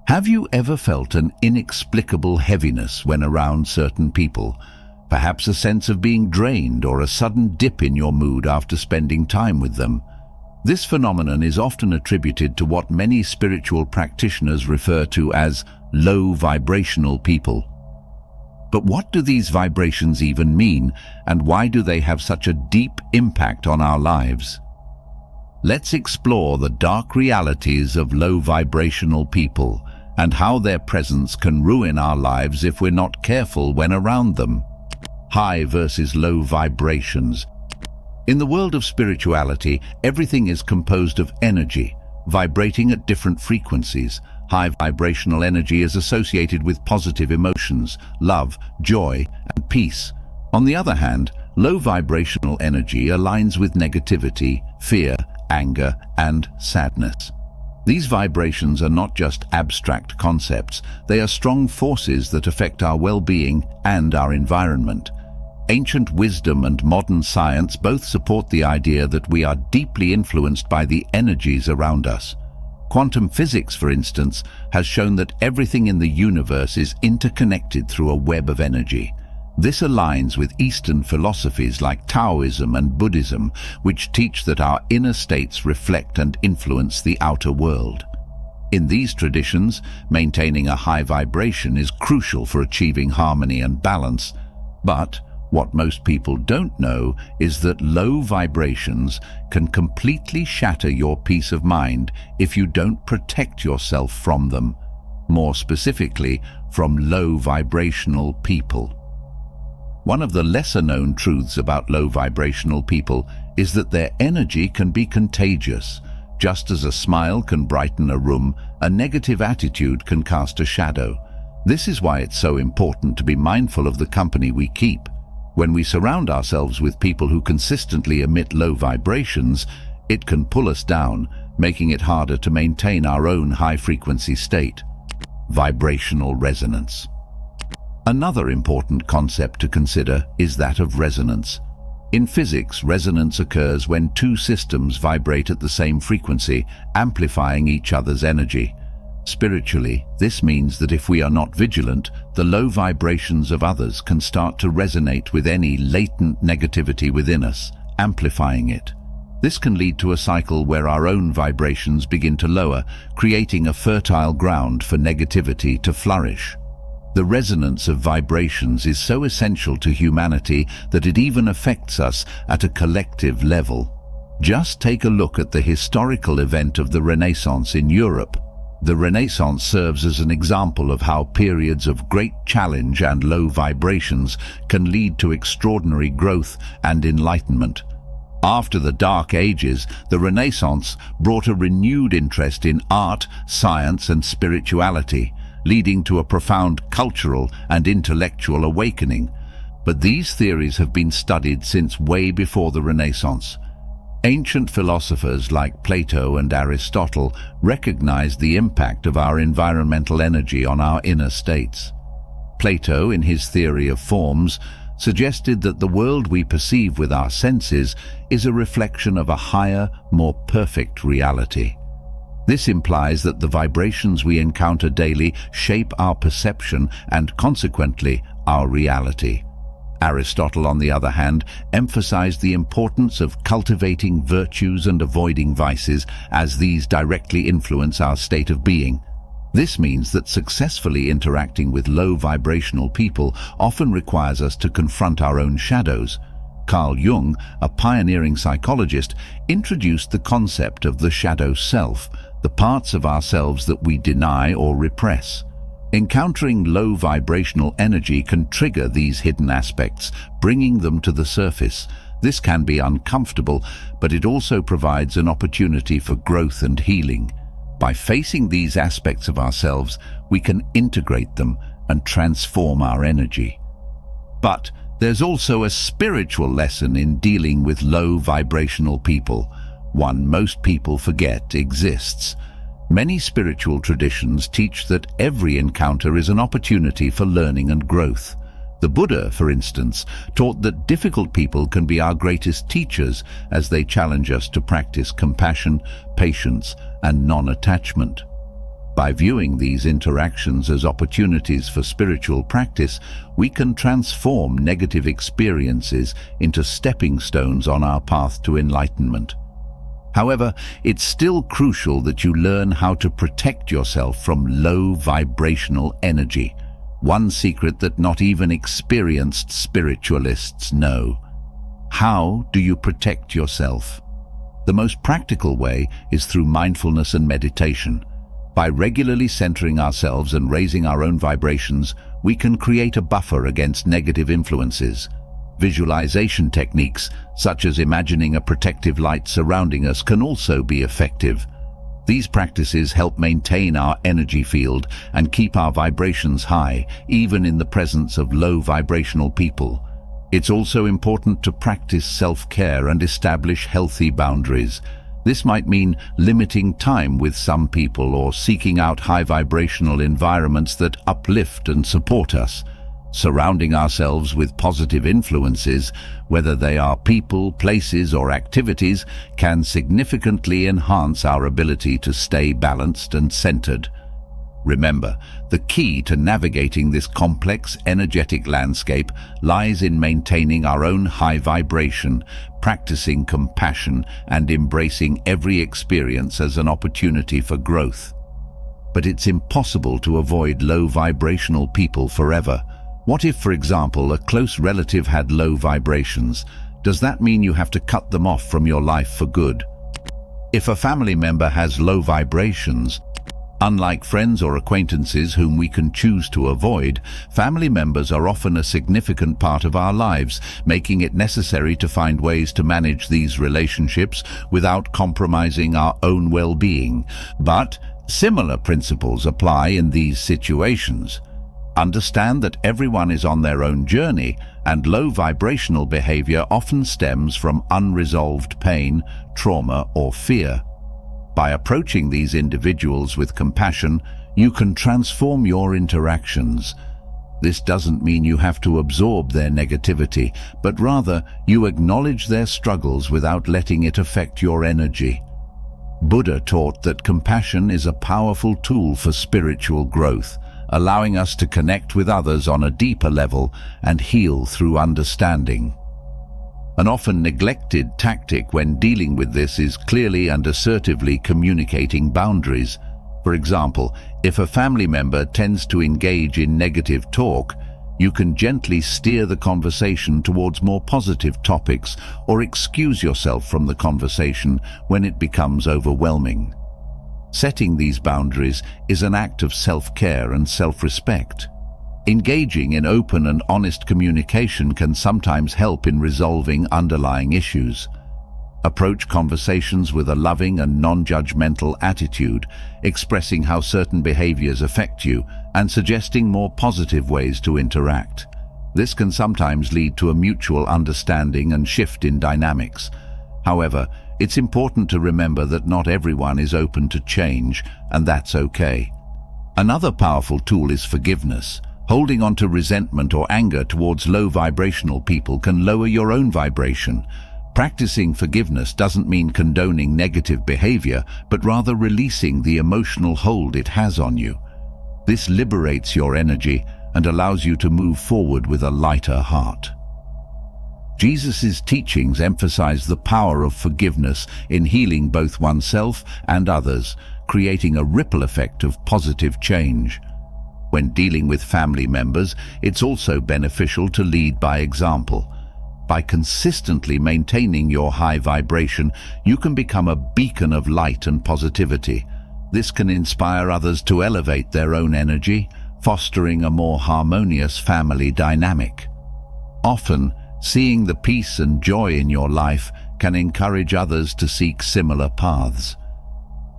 Have you ever felt an inexplicable heaviness when around certain people? Perhaps a sense of being drained or a sudden dip in your mood after spending time with them. This phenomenon is often attributed to what many spiritual practitioners refer to as low vibrational people. But what do these vibrations even mean, and why do they have such a deep impact on our lives? Let's explore the dark realities of low vibrational people and how their presence can ruin our lives if we're not careful when around them. High versus low vibrations. In the world of spirituality, everything is composed of energy, vibrating at different frequencies. High vibrational energy is associated with positive emotions, love, joy, and peace. On the other hand, low vibrational energy aligns with negativity, fear, anger, and sadness. These vibrations are not just abstract concepts, they are strong forces that affect our well-being and our environment. Ancient wisdom and modern science both support the idea that we are deeply influenced by the energies around us. Quantum physics, for instance, has shown that everything in the universe is interconnected through a web of energy. This aligns with Eastern philosophies like Taoism and Buddhism, which teach that our inner states reflect and influence the outer world. In these traditions, maintaining a high vibration is crucial for achieving harmony and balance. But what most people don't know is that low vibrations can completely shatter your peace of mind if you don't protect yourself from them, more specifically, from low vibrational people. One of the lesser-known truths about low vibrational people is that their energy can be contagious. Just as a smile can brighten a room, a negative attitude can cast a shadow. This is why it's so important to be mindful of the company we keep. When we surround ourselves with people who consistently emit low vibrations, it can pull us down, making it harder to maintain our own high-frequency state. Vibrational resonance. Another important concept to consider is that of resonance. In physics, resonance occurs when two systems vibrate at the same frequency, amplifying each other's energy. Spiritually, this means that if we are not vigilant, the low vibrations of others can start to resonate with any latent negativity within us, amplifying it. This can lead to a cycle where our own vibrations begin to lower, creating a fertile ground for negativity to flourish. The resonance of vibrations is so essential to humanity that it even affects us at a collective level. Just take a look at the historical event of the Renaissance in Europe. The Renaissance serves as an example of how periods of great challenge and low vibrations can lead to extraordinary growth and enlightenment. After the Dark Ages, the Renaissance brought a renewed interest in art, science, and spirituality, leading to a profound cultural and intellectual awakening. But these theories have been studied since way before the Renaissance. Ancient philosophers like Plato and Aristotle recognized the impact of our environmental energy on our inner states. Plato, in his theory of forms, suggested that the world we perceive with our senses is a reflection of a higher, more perfect reality. This implies that the vibrations we encounter daily shape our perception and, consequently, our reality. Aristotle, on the other hand, emphasized the importance of cultivating virtues and avoiding vices, as these directly influence our state of being. This means that successfully interacting with low vibrational people often requires us to confront our own shadows. Carl Jung, a pioneering psychologist, introduced the concept of the shadow self, the parts of ourselves that we deny or repress. Encountering low vibrational energy can trigger these hidden aspects, bringing them to the surface. This can be uncomfortable, but it also provides an opportunity for growth and healing. By facing these aspects of ourselves, we can integrate them and transform our energy. But there's also a spiritual lesson in dealing with low vibrational people, one most people forget exists. Many spiritual traditions teach that every encounter is an opportunity for learning and growth. The Buddha, for instance, taught that difficult people can be our greatest teachers as they challenge us to practice compassion, patience, and non-attachment. By viewing these interactions as opportunities for spiritual practice, we can transform negative experiences into stepping stones on our path to enlightenment. However, it's still crucial that you learn how to protect yourself from low vibrational energy, one secret that not even experienced spiritualists know. How do you protect yourself? The most practical way is through mindfulness and meditation. By regularly centering ourselves and raising our own vibrations, we can create a buffer against negative influences. Visualization techniques, such as imagining a protective light surrounding us, can also be effective. These practices help maintain our energy field and keep our vibrations high, even in the presence of low vibrational people. It's also important to practice self-care and establish healthy boundaries. This might mean limiting time with some people or seeking out high vibrational environments that uplift and support us. Surrounding ourselves with positive influences, whether they are people, places, or activities, can significantly enhance our ability to stay balanced and centered. Remember, the key to navigating this complex, energetic landscape lies in maintaining our own high vibration, practicing compassion, and embracing every experience as an opportunity for growth. But it's impossible to avoid low vibrational people forever. What if, for example, a close relative had low vibrations? Does that mean you have to cut them off from your life for good? If a family member has low vibrations, unlike friends or acquaintances whom we can choose to avoid, family members are often a significant part of our lives, making it necessary to find ways to manage these relationships without compromising our own well-being. But similar principles apply in these situations. Understand that everyone is on their own journey, and low vibrational behavior often stems from unresolved pain, trauma, or fear. By approaching these individuals with compassion, you can transform your interactions. This doesn't mean you have to absorb their negativity, but rather you acknowledge their struggles without letting it affect your energy. Buddha taught that compassion is a powerful tool for spiritual growth, allowing us to connect with others on a deeper level and heal through understanding. An often neglected tactic when dealing with this is clearly and assertively communicating boundaries. For example, if a family member tends to engage in negative talk, you can gently steer the conversation towards more positive topics or excuse yourself from the conversation when it becomes overwhelming. Setting these boundaries is an act of self-care and self-respect. Engaging in open and honest communication can sometimes help in resolving underlying issues. Approach conversations with a loving and non-judgmental attitude, expressing how certain behaviors affect you and suggesting more positive ways to interact. This can sometimes lead to a mutual understanding and shift in dynamics. However, it's important to remember that not everyone is open to change, and that's okay. Another powerful tool is forgiveness. Holding on to resentment or anger towards low vibrational people can lower your own vibration. Practicing forgiveness doesn't mean condoning negative behavior, but rather releasing the emotional hold it has on you. This liberates your energy and allows you to move forward with a lighter heart. Jesus' teachings emphasize the power of forgiveness in healing both oneself and others, creating a ripple effect of positive change. When dealing with family members, it's also beneficial to lead by example. By consistently maintaining your high vibration, you can become a beacon of light and positivity. This can inspire others to elevate their own energy, fostering a more harmonious family dynamic. Often, seeing the peace and joy in your life can encourage others to seek similar paths.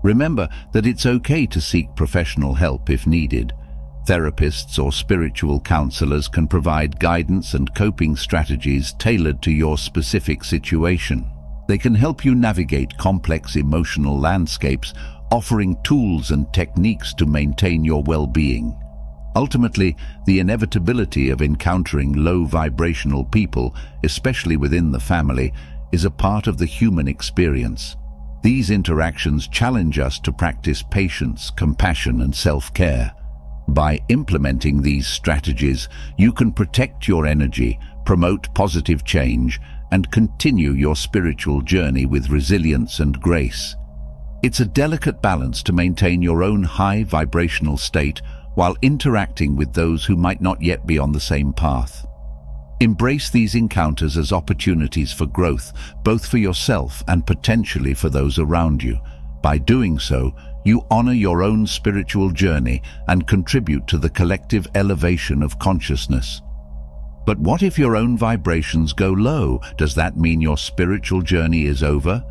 Remember that it's okay to seek professional help if needed. Therapists or spiritual counselors can provide guidance and coping strategies tailored to your specific situation. They can help you navigate complex emotional landscapes, offering tools and techniques to maintain your well-being. Ultimately, the inevitability of encountering low vibrational people, especially within the family, is a part of the human experience. These interactions challenge us to practice patience, compassion, and self-care. By implementing these strategies, you can protect your energy, promote positive change, and continue your spiritual journey with resilience and grace. It's a delicate balance to maintain your own high vibrational state while interacting with those who might not yet be on the same path. Embrace these encounters as opportunities for growth, both for yourself and potentially for those around you. By doing so, you honor your own spiritual journey and contribute to the collective elevation of consciousness. But what if your own vibrations go low? Does that mean your spiritual journey is over?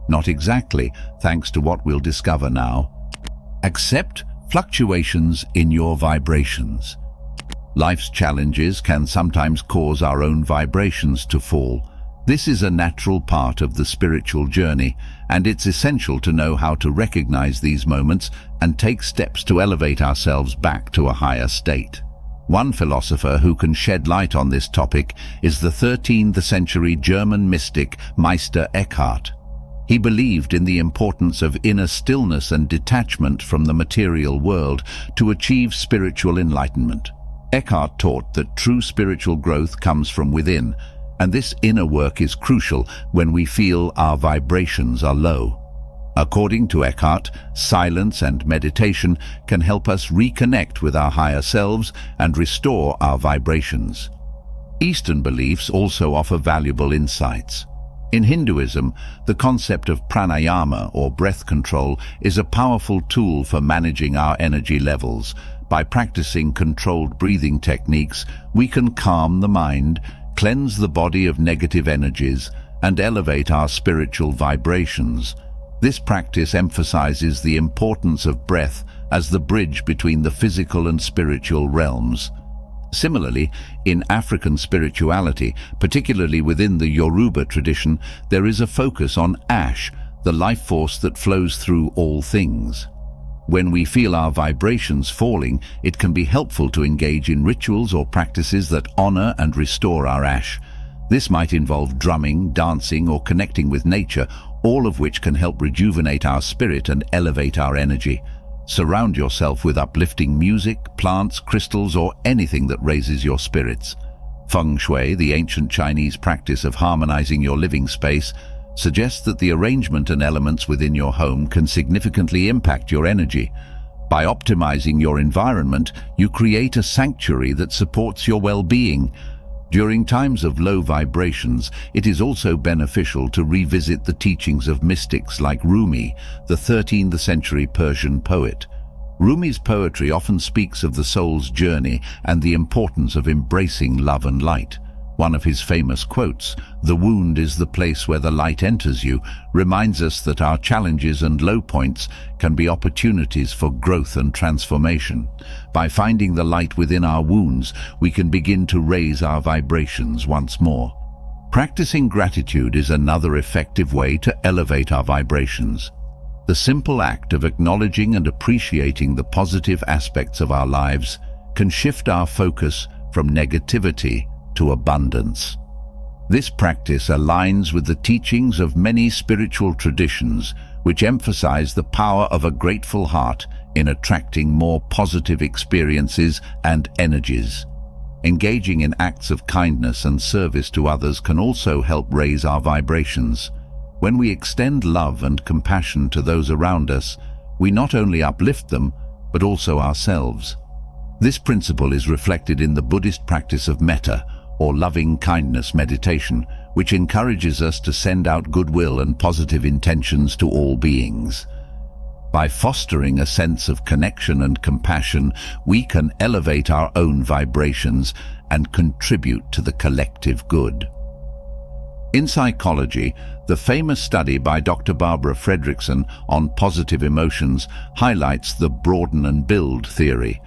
Not exactly, thanks to what we'll discover now. Accept fluctuations in your vibrations. Life's challenges can sometimes cause our own vibrations to fall. This is a natural part of the spiritual journey, and it's essential to know how to recognize these moments and take steps to elevate ourselves back to a higher state. One philosopher who can shed light on this topic is the 13th century German mystic Meister Eckhart. He believed in the importance of inner stillness and detachment from the material world to achieve spiritual enlightenment. Eckhart taught that true spiritual growth comes from within, and this inner work is crucial when we feel our vibrations are low. According to Eckhart, silence and meditation can help us reconnect with our higher selves and restore our vibrations. Eastern beliefs also offer valuable insights. In Hinduism, the concept of pranayama, or breath control, is a powerful tool for managing our energy levels. By practicing controlled breathing techniques, we can calm the mind, cleanse the body of negative energies, and elevate our spiritual vibrations. This practice emphasizes the importance of breath as the bridge between the physical and spiritual realms. Similarly, in African spirituality, particularly within the Yoruba tradition, there is a focus on ash, the life force that flows through all things. When we feel our vibrations falling, it can be helpful to engage in rituals or practices that honor and restore our ash. This might involve drumming, dancing, or connecting with nature, all of which can help rejuvenate our spirit and elevate our energy. Surround yourself with uplifting music, plants, crystals, or anything that raises your spirits. Feng Shui, the ancient Chinese practice of harmonizing your living space, suggests that the arrangement and elements within your home can significantly impact your energy. By optimizing your environment, you create a sanctuary that supports your well-being. During times of low vibrations, it is also beneficial to revisit the teachings of mystics like Rumi, the 13th century Persian poet. Rumi's poetry often speaks of the soul's journey and the importance of embracing love and light. One of his famous quotes, "The wound is the place where the light enters you," reminds us that our challenges and low points can be opportunities for growth and transformation. By finding the light within our wounds, we can begin to raise our vibrations once more. Practicing gratitude is another effective way to elevate our vibrations. The simple act of acknowledging and appreciating the positive aspects of our lives can shift our focus from negativity to abundance. This practice aligns with the teachings of many spiritual traditions, which emphasize the power of a grateful heart in attracting more positive experiences and energies. Engaging in acts of kindness and service to others can also help raise our vibrations. When we extend love and compassion to those around us, we not only uplift them, but also ourselves. This principle is reflected in the Buddhist practice of metta, or loving kindness meditation, which encourages us to send out goodwill and positive intentions to all beings. By fostering a sense of connection and compassion, we can elevate our own vibrations and contribute to the collective good. In psychology, the famous study by Dr. Barbara Fredrickson on positive emotions highlights the broaden and build theory.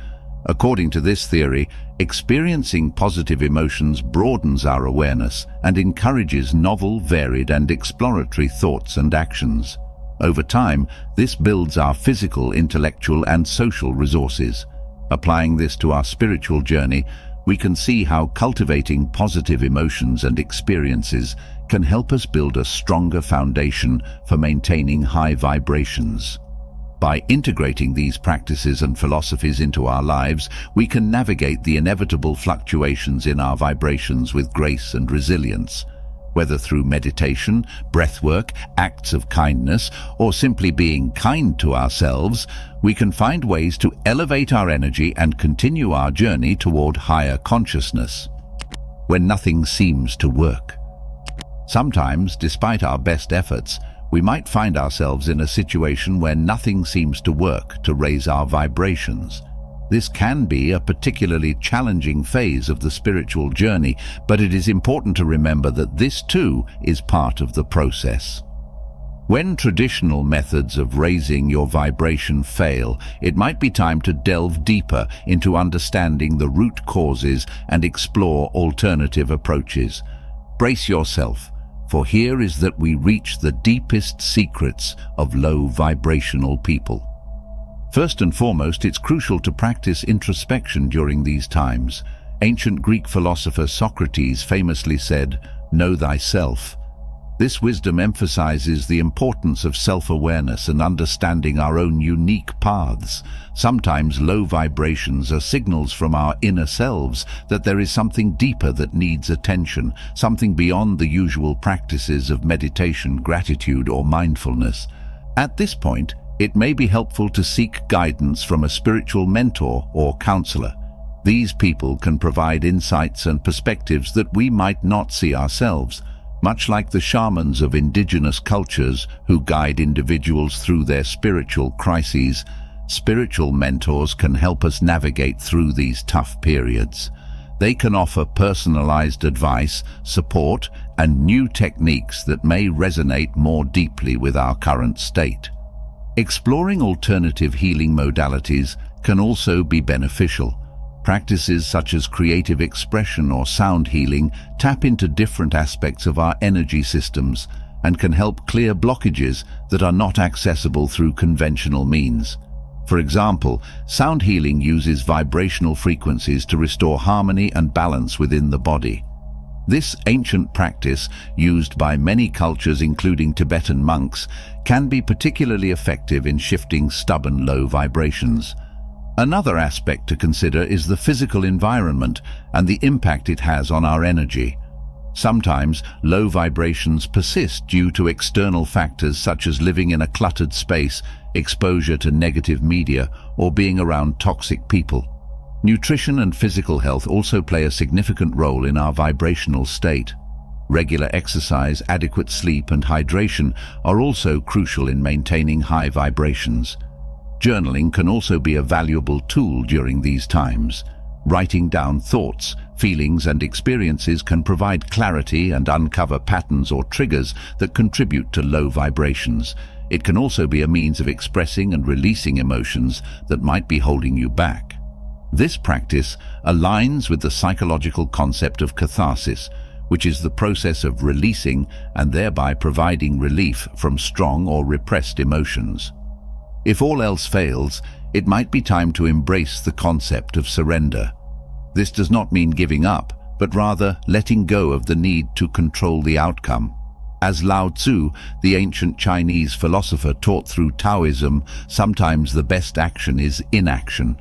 According to this theory, experiencing positive emotions broadens our awareness and encourages novel, varied, and exploratory thoughts and actions. Over time, this builds our physical, intellectual, and social resources. Applying this to our spiritual journey, we can see how cultivating positive emotions and experiences can help us build a stronger foundation for maintaining high vibrations. By integrating these practices and philosophies into our lives, we can navigate the inevitable fluctuations in our vibrations with grace and resilience. Whether through meditation, breathwork, acts of kindness, or simply being kind to ourselves, we can find ways to elevate our energy and continue our journey toward higher consciousness. When nothing seems to work. Sometimes, despite our best efforts, we might find ourselves in a situation where nothing seems to work to raise our vibrations. This can be a particularly challenging phase of the spiritual journey, but it is important to remember that this too is part of the process. When traditional methods of raising your vibration fail, it might be time to delve deeper into understanding the root causes and explore alternative approaches. Brace yourself, for here is that we reach the deepest secrets of low vibrational people. First and foremost, it's crucial to practice introspection during these times. Ancient Greek philosopher Socrates famously said, "Know thyself." This wisdom emphasizes the importance of self-awareness and understanding our own unique paths. Sometimes low vibrations are signals from our inner selves that there is something deeper that needs attention, something beyond the usual practices of meditation, gratitude, or mindfulness. At this point, it may be helpful to seek guidance from a spiritual mentor or counselor. These people can provide insights and perspectives that we might not see ourselves. Much like the shamans of indigenous cultures who guide individuals through their spiritual crises, spiritual mentors can help us navigate through these tough periods. They can offer personalized advice, support, and new techniques that may resonate more deeply with our current state. Exploring alternative healing modalities can also be beneficial. Practices such as creative expression or sound healing tap into different aspects of our energy systems and can help clear blockages that are not accessible through conventional means. For example, sound healing uses vibrational frequencies to restore harmony and balance within the body. This ancient practice, used by many cultures including Tibetan monks, can be particularly effective in shifting stubborn low vibrations. Another aspect to consider is the physical environment and the impact it has on our energy. Sometimes low vibrations persist due to external factors such as living in a cluttered space, exposure to negative media, or being around toxic people. Nutrition and physical health also play a significant role in our vibrational state. Regular exercise, adequate sleep, and hydration are also crucial in maintaining high vibrations. Journaling can also be a valuable tool during these times. Writing down thoughts, feelings, and experiences can provide clarity and uncover patterns or triggers that contribute to low vibrations. It can also be a means of expressing and releasing emotions that might be holding you back. This practice aligns with the psychological concept of catharsis, which is the process of releasing and thereby providing relief from strong or repressed emotions. If all else fails, it might be time to embrace the concept of surrender. This does not mean giving up, but rather letting go of the need to control the outcome. As Lao Tzu, the ancient Chinese philosopher, taught through Taoism, sometimes the best action is inaction.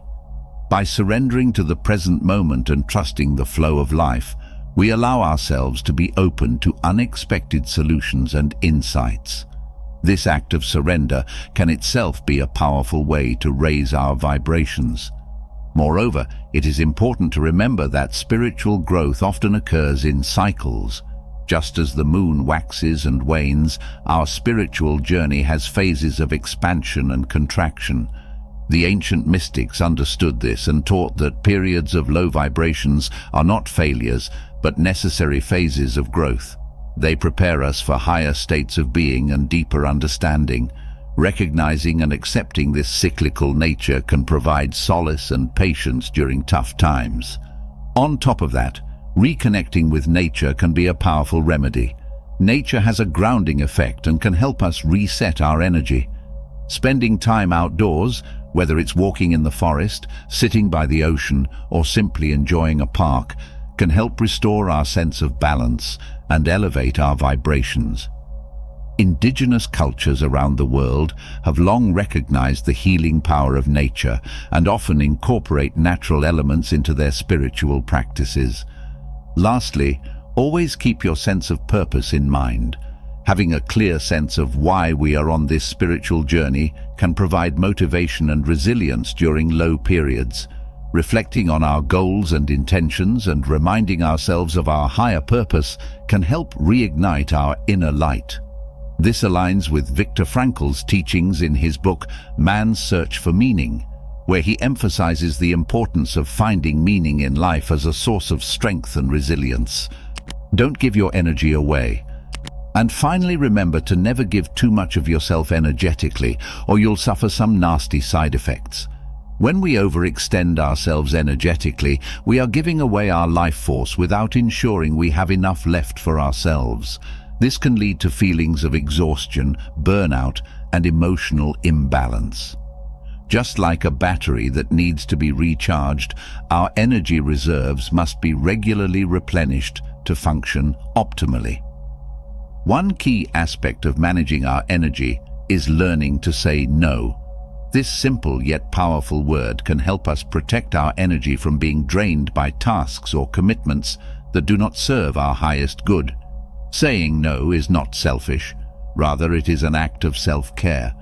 By surrendering to the present moment and trusting the flow of life, we allow ourselves to be open to unexpected solutions and insights. This act of surrender can itself be a powerful way to raise our vibrations. Moreover, it is important to remember that spiritual growth often occurs in cycles. Just as the moon waxes and wanes, our spiritual journey has phases of expansion and contraction. The ancient mystics understood this and taught that periods of low vibrations are not failures, but necessary phases of growth. They prepare us for higher states of being and deeper understanding. Recognizing and accepting this cyclical nature can provide solace and patience during tough times. On top of that, reconnecting with nature can be a powerful remedy. Nature has a grounding effect and can help us reset our energy. Spending time outdoors, Whether it's walking in the forest, sitting by the ocean, or simply enjoying a park, can help restore our sense of balance and elevate our vibrations. Indigenous cultures around the world have long recognized the healing power of nature and often incorporate natural elements into their spiritual practices. Lastly, always keep your sense of purpose in mind. Having a clear sense of why we are on this spiritual journey can provide motivation and resilience during low periods. Reflecting on our goals and intentions and reminding ourselves of our higher purpose can help reignite our inner light. This aligns with Viktor Frankl's teachings in his book Man's Search for Meaning, where he emphasizes the importance of finding meaning in life as a source of strength and resilience. Don't give your energy away. And finally, remember to never give too much of yourself energetically, or you'll suffer some nasty side effects. When we overextend ourselves energetically, we are giving away our life force without ensuring we have enough left for ourselves. This can lead to feelings of exhaustion, burnout, and emotional imbalance. Just like a battery that needs to be recharged, our energy reserves must be regularly replenished to function optimally. One key aspect of managing our energy is learning to say no. This simple yet powerful word can help us protect our energy from being drained by tasks or commitments that do not serve our highest good. Saying no is not selfish, rather it is an act of self-care.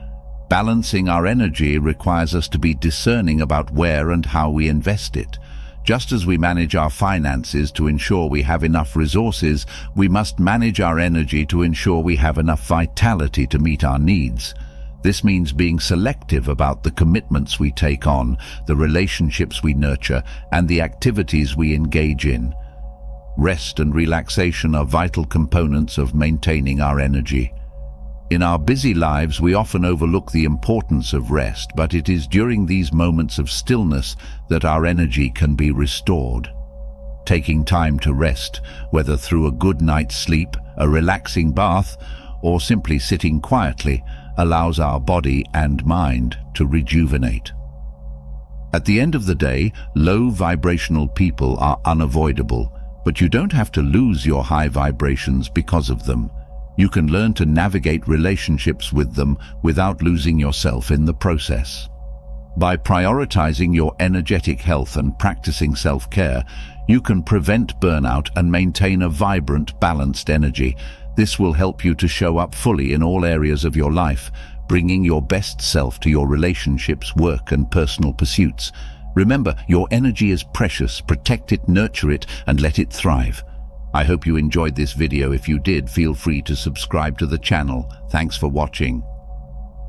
Balancing our energy requires us to be discerning about where and how we invest it. Just as we manage our finances to ensure we have enough resources, we must manage our energy to ensure we have enough vitality to meet our needs. This means being selective about the commitments we take on, the relationships we nurture, and the activities we engage in. Rest and relaxation are vital components of maintaining our energy. In our busy lives, we often overlook the importance of rest, but it is during these moments of stillness that our energy can be restored. Taking time to rest, whether through a good night's sleep, a relaxing bath, or simply sitting quietly, allows our body and mind to rejuvenate. At the end of the day, low vibrational people are unavoidable, but you don't have to lose your high vibrations because of them. You can learn to navigate relationships with them without losing yourself in the process. By prioritizing your energetic health and practicing self-care, you can prevent burnout and maintain a vibrant, balanced energy. This will help you to show up fully in all areas of your life, bringing your best self to your relationships, work, and personal pursuits. Remember, your energy is precious. Protect it, nurture it, and let it thrive. I hope you enjoyed this video. If you did, feel free to subscribe to the channel. Thanks for watching.